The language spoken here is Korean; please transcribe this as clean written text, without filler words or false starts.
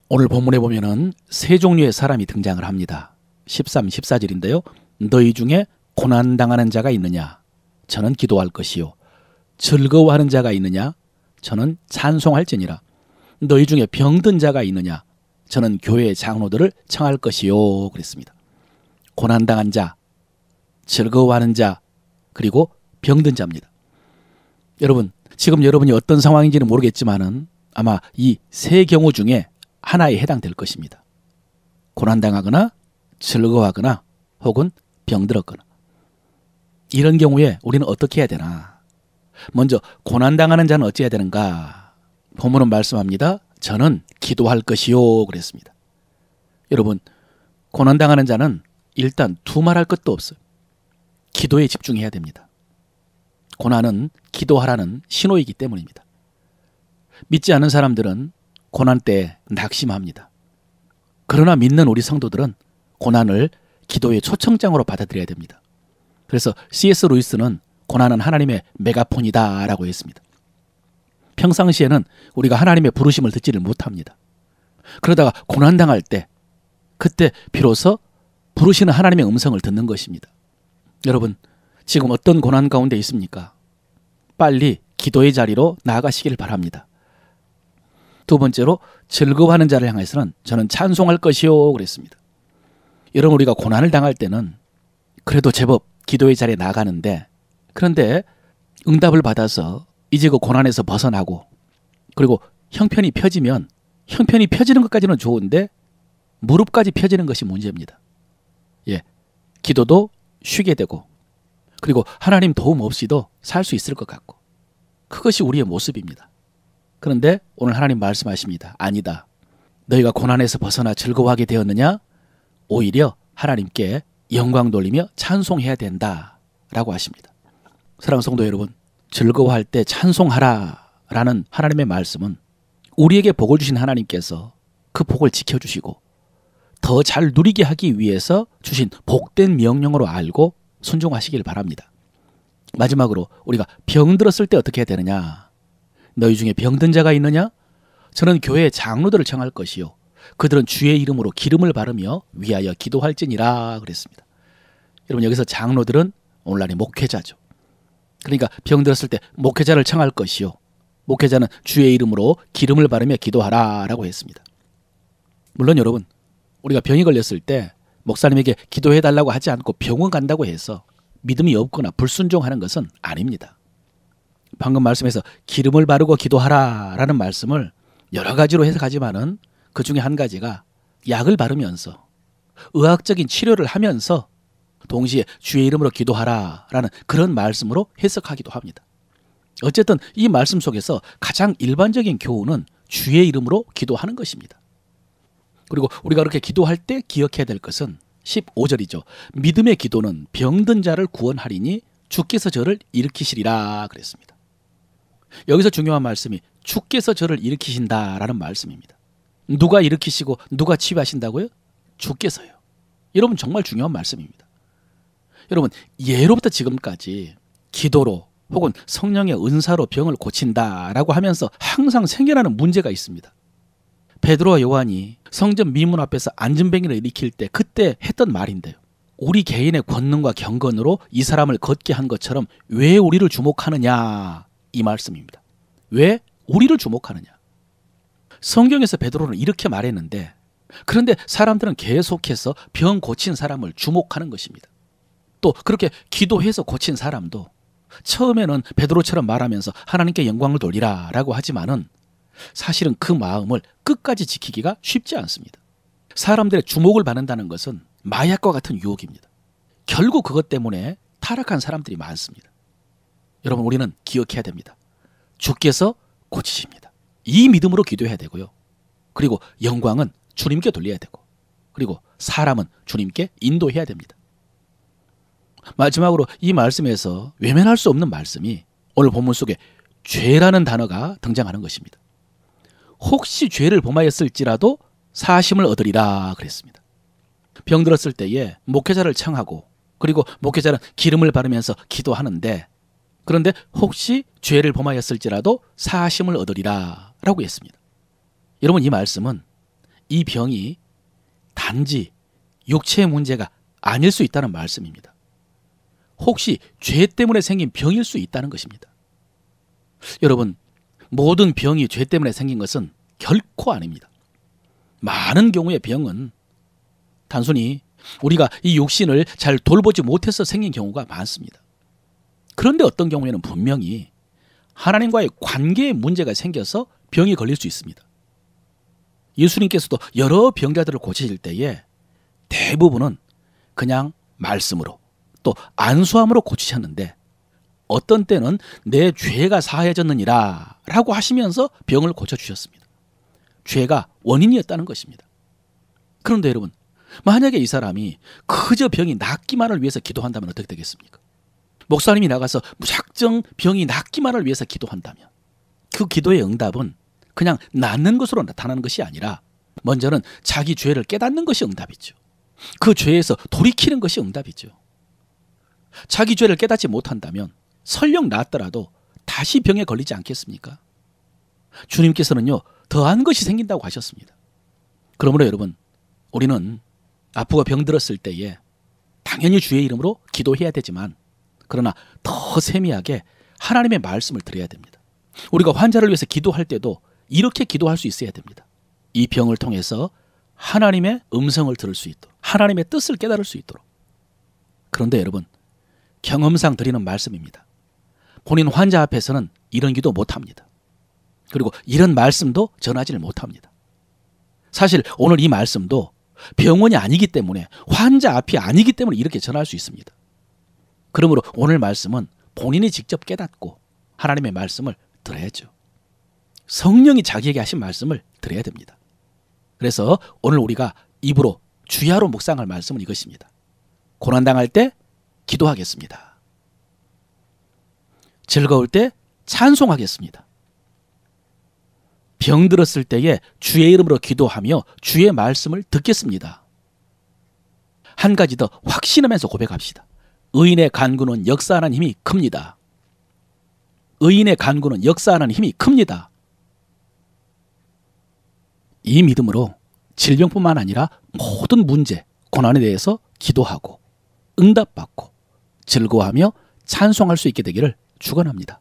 오늘 본문에 보면은 세 종류의 사람이 등장을 합니다. 13, 14절인데요. 너희 중에 고난당하는 자가 있느냐? 저는 기도할 것이요. 즐거워하는 자가 있느냐? 저는 찬송할지니라. 너희 중에 병든 자가 있느냐? 저는 교회의 장로들을 청할 것이요. 그랬습니다. 고난당한 자, 즐거워하는 자, 그리고 병든 자입니다. 여러분, 지금 여러분이 어떤 상황인지는 모르겠지만은 아마 이 세 경우 중에 하나에 해당될 것입니다. 고난당하거나 즐거워하거나 혹은 병들었거나. 이런 경우에 우리는 어떻게 해야 되나? 먼저 고난당하는 자는 어찌해야 되는가? 본문은 말씀합니다. 저는 기도할 것이요. 그랬습니다. 여러분, 고난당하는 자는 일단 두말할 것도 없어요. 기도에 집중해야 됩니다. 고난은 기도하라는 신호이기 때문입니다. 믿지 않는 사람들은 고난 때 낙심합니다. 그러나 믿는 우리 성도들은 고난을 기도의 초청장으로 받아들여야 됩니다. 그래서 C.S. 루이스는 고난은 하나님의 메가폰이다 라고 했습니다. 평상시에는 우리가 하나님의 부르심을 듣지를 못합니다. 그러다가 고난당할 때 그때 비로소 부르시는 하나님의 음성을 듣는 것입니다. 여러분, 지금 어떤 고난 가운데 있습니까? 빨리 기도의 자리로 나아가시기를 바랍니다. 두 번째로 즐거워하는 자를 향해서는 저는 찬송할 것이요 그랬습니다. 여러분, 우리가 고난을 당할 때는 그래도 제법 기도의 자리에 나가는데, 그런데 응답을 받아서 이제 그 고난에서 벗어나고 그리고 형편이 펴지면 형편이 펴지는 것까지는 좋은데 무릎까지 펴지는 것이 문제입니다. 기도도 쉬게 되고 그리고 하나님 도움 없이도 살 수 있을 것 같고 그것이 우리의 모습입니다. 그런데 오늘 하나님 말씀하십니다. 아니다. 너희가 고난에서 벗어나 즐거워하게 되었느냐? 오히려 하나님께 영광 돌리며 찬송해야 된다 라고 하십니다. 사랑하는 성도 여러분, 즐거워할 때 찬송하라 라는 하나님의 말씀은 우리에게 복을 주신 하나님께서 그 복을 지켜주시고 더 잘 누리게 하기 위해서 주신 복된 명령으로 알고 순종하시길 바랍니다. 마지막으로 우리가 병들었을 때 어떻게 해야 되느냐? 너희 중에 병든 자가 있느냐? 저는 교회의 장로들을 청할 것이요. 그들은 주의 이름으로 기름을 바르며 위하여 기도할지니라 그랬습니다. 여러분, 여기서 장로들은 오늘날의 목회자죠. 그러니까 병들었을 때 목회자를 청할 것이요. 목회자는 주의 이름으로 기름을 바르며 기도하라 라고 했습니다. 물론 여러분, 우리가 병이 걸렸을 때 목사님에게 기도해달라고 하지 않고 병원 간다고 해서 믿음이 없거나 불순종하는 것은 아닙니다. 방금 말씀에서 기름을 바르고 기도하라 라는 말씀을 여러 가지로 해석하지만은 그 중에 한 가지가 약을 바르면서 의학적인 치료를 하면서 동시에 주의 이름으로 기도하라 라는 그런 말씀으로 해석하기도 합니다. 어쨌든 이 말씀 속에서 가장 일반적인 교훈은 주의 이름으로 기도하는 것입니다. 그리고 우리가 그렇게 기도할 때 기억해야 될 것은 15절이죠. 믿음의 기도는 병든 자를 구원하리니 주께서 저를 일으키시리라 그랬습니다. 여기서 중요한 말씀이 주께서 저를 일으키신다라는 말씀입니다. 누가 일으키시고 누가 치유하신다고요? 주께서요. 여러분, 정말 중요한 말씀입니다. 여러분, 예로부터 지금까지 기도로 혹은 성령의 은사로 병을 고친다라고 하면서 항상 생겨나는 문제가 있습니다. 베드로와 요한이 성전 미문 앞에서 안진뱅이를 일으킬 때 그때 했던 말인데요. 우리 개인의 권능과 경건으로 이 사람을 걷게 한 것처럼 왜 우리를 주목하느냐, 이 말씀입니다. 왜 우리를 주목하느냐. 성경에서 베드로는 이렇게 말했는데 그런데 사람들은 계속해서 병 고친 사람을 주목하는 것입니다. 또 그렇게 기도해서 고친 사람도 처음에는 베드로처럼 말하면서 하나님께 영광을 돌리라 라고 하지만은 사실은 그 마음을 끝까지 지키기가 쉽지 않습니다. 사람들의 주목을 받는다는 것은 마약과 같은 유혹입니다. 결국 그것 때문에 타락한 사람들이 많습니다. 여러분, 우리는 기억해야 됩니다. 주께서 고치십니다. 이 믿음으로 기도해야 되고요. 그리고 영광은 주님께 돌려야 되고 그리고 사람은 주님께 인도해야 됩니다. 마지막으로 이 말씀에서 외면할 수 없는 말씀이 오늘 본문 속에 죄라는 단어가 등장하는 것입니다. 혹시 죄를 범하였을지라도 사심을 얻으리라 그랬습니다. 병들었을 때에 목회자를 청하고 그리고 목회자는 기름을 바르면서 기도하는데 그런데 혹시 죄를 범하였을지라도 사심을 얻으리라 라고 했습니다. 여러분, 이 말씀은 이 병이 단지 육체의 문제가 아닐 수 있다는 말씀입니다. 혹시 죄 때문에 생긴 병일 수 있다는 것입니다. 여러분, 모든 병이 죄 때문에 생긴 것은 결코 아닙니다. 많은 경우의 병은 단순히 우리가 이 육신을 잘 돌보지 못해서 생긴 경우가 많습니다. 그런데 어떤 경우에는 분명히 하나님과의 관계에 문제가 생겨서 병이 걸릴 수 있습니다. 예수님께서도 여러 병자들을 고치실 때에 대부분은 그냥 말씀으로 또 안수함으로 고치셨는데, 어떤 때는 내 죄가 사해졌느니라 라고 하시면서 병을 고쳐주셨습니다. 죄가 원인이었다는 것입니다. 그런데 여러분, 만약에 이 사람이 그저 병이 낫기만을 위해서 기도한다면 어떻게 되겠습니까? 목사님이 나가서 무작정 병이 낫기만을 위해서 기도한다면 그 기도의 응답은 그냥 낫는 것으로 나타나는 것이 아니라 먼저는 자기 죄를 깨닫는 것이 응답이죠. 그 죄에서 돌이키는 것이 응답이죠. 자기 죄를 깨닫지 못한다면 설령 낫더라도 다시 병에 걸리지 않겠습니까? 주님께서는요, 더한 것이 생긴다고 하셨습니다. 그러므로 여러분, 우리는 아프고 병들었을 때에 당연히 주의 이름으로 기도해야 되지만, 그러나 더 세미하게 하나님의 말씀을 드려야 됩니다. 우리가 환자를 위해서 기도할 때도 이렇게 기도할 수 있어야 됩니다. 이 병을 통해서 하나님의 음성을 들을 수 있도록, 하나님의 뜻을 깨달을 수 있도록. 그런데 여러분, 경험상 드리는 말씀입니다. 본인 환자 앞에서는 이런 기도 못합니다. 그리고 이런 말씀도 전하지를 못합니다. 사실 오늘 이 말씀도 병원이 아니기 때문에, 환자 앞이 아니기 때문에 이렇게 전할 수 있습니다. 그러므로 오늘 말씀은 본인이 직접 깨닫고 하나님의 말씀을 들어야죠. 성령이 자기에게 하신 말씀을 들어야 됩니다. 그래서 오늘 우리가 입으로 주야로 묵상할 말씀은 이것입니다. 고난당할 때 기도하겠습니다. 즐거울 때 찬송하겠습니다. 병들었을 때에 주의 이름으로 기도하며 주의 말씀을 듣겠습니다. 한 가지 더 확신하면서 고백합시다. 의인의 간구는 역사하는 힘이 큽니다. 의인의 간구는 역사하는 힘이 큽니다. 이 믿음으로 질병뿐만 아니라 모든 문제, 고난에 대해서 기도하고 응답받고 즐거워하며 찬송할 수 있게 되기를 축원합니다.